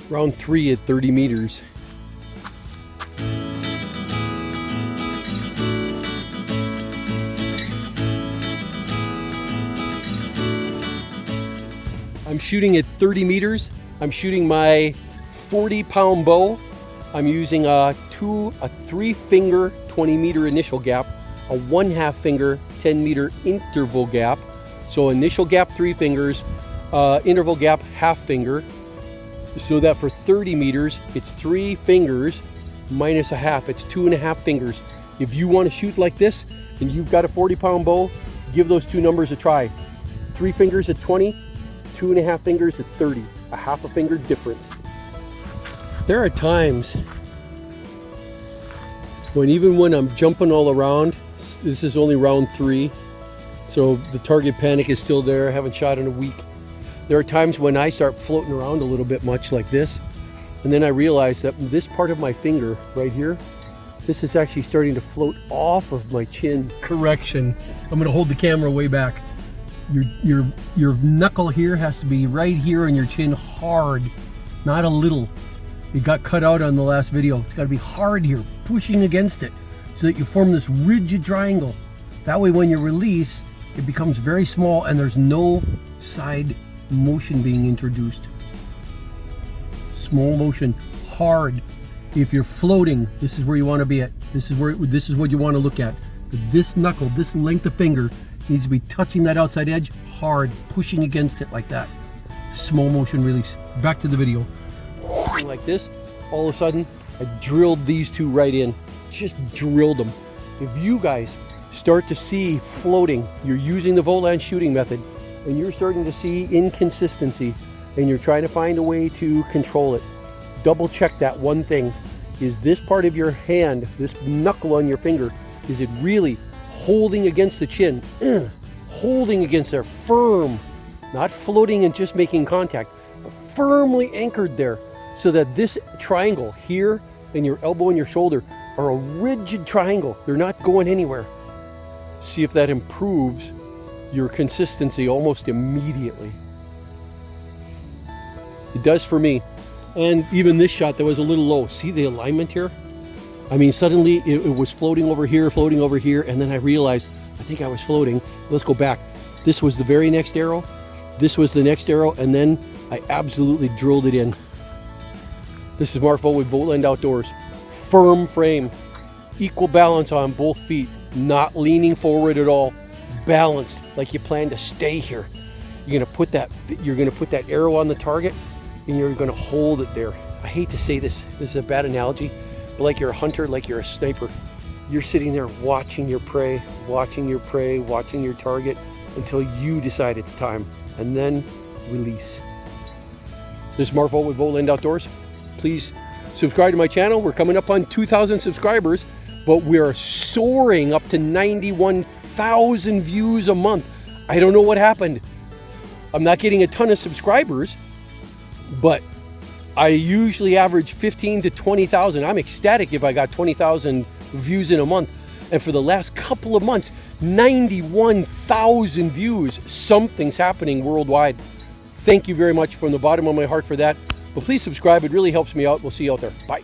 Round 3 at 30 meters. I'm shooting at 30 meters. I'm shooting my 40-pound bow. I'm using a 3-finger 20-meter initial gap, a 1/2 finger 10-meter interval gap. So initial gap 3 fingers, interval gap 1/2 finger. So that for 30 meters, it's 3 fingers minus 1/2. It's 2.5 fingers. If you want to shoot like this and you've got a 40-pound bow, give those two numbers a try. 3 fingers at 20, 2.5 fingers at 30, a 1/2 finger difference. There are times when I'm jumping all around, this is only round 3, so the target panic is still there. I haven't shot in a week. There are times when I start floating around a little bit much like this, and then I realize that this part of my finger right here, this is actually starting to float off of my chin. Correction, I'm gonna hold the camera way back. Your knuckle here has to be right here on your chin, hard, not a little. It got cut out on the last video. It's got to be hard here, pushing against it, so that you form this rigid triangle. That way when you release, it becomes very small and there's no side motion being introduced. Small motion, hard. If you're floating, this is where you want to be at. This is what you want to look at. This knuckle, this length of finger, needs to be touching that outside edge, hard, pushing against it like that. Small motion release. Back to the video. Like this, all of a sudden, I drilled these two right in. Just drilled them. If you guys start to see floating, you're using the Vogtland shooting method, and you're starting to see inconsistency, and you're trying to find a way to control it, double check that one thing. Is this part of your hand, this knuckle on your finger, is it really holding against the chin, holding against there, firm, not floating and just making contact, but firmly anchored there, so that this triangle here and your elbow and your shoulder are a rigid triangle. They're not going anywhere. See if that improves your consistency almost immediately. It does for me. And even this shot that was a little low. See the alignment here? I mean, suddenly it was floating over here, and then I realized, I think I was floating. Let's go back. This was the very next arrow. This was the next arrow, and then I absolutely drilled it in. This is Mark Vogt with Vogtland Outdoors. Firm frame, equal balance on both feet, not leaning forward at all. Balanced, like you plan to stay here. You're gonna put that arrow on the target, and you're gonna hold it there. I hate to say this is a bad analogy, but like you're a hunter, like you're a sniper. You're sitting there watching your prey, watching your target until you decide it's time, and then release. This is Mark Vogt with Vogtland Outdoors. Please subscribe to my channel. We're coming up on 2,000 subscribers, but we are soaring up to 91,000 views a month. I don't know what happened. I'm not getting a ton of subscribers, but I usually average 15 to 20,000. I'm ecstatic if I got 20,000 views in a month. And for the last couple of months, 91,000 views. Something's happening worldwide. Thank you very much from the bottom of my heart for that. But please subscribe. It really helps me out. We'll see you out there. Bye.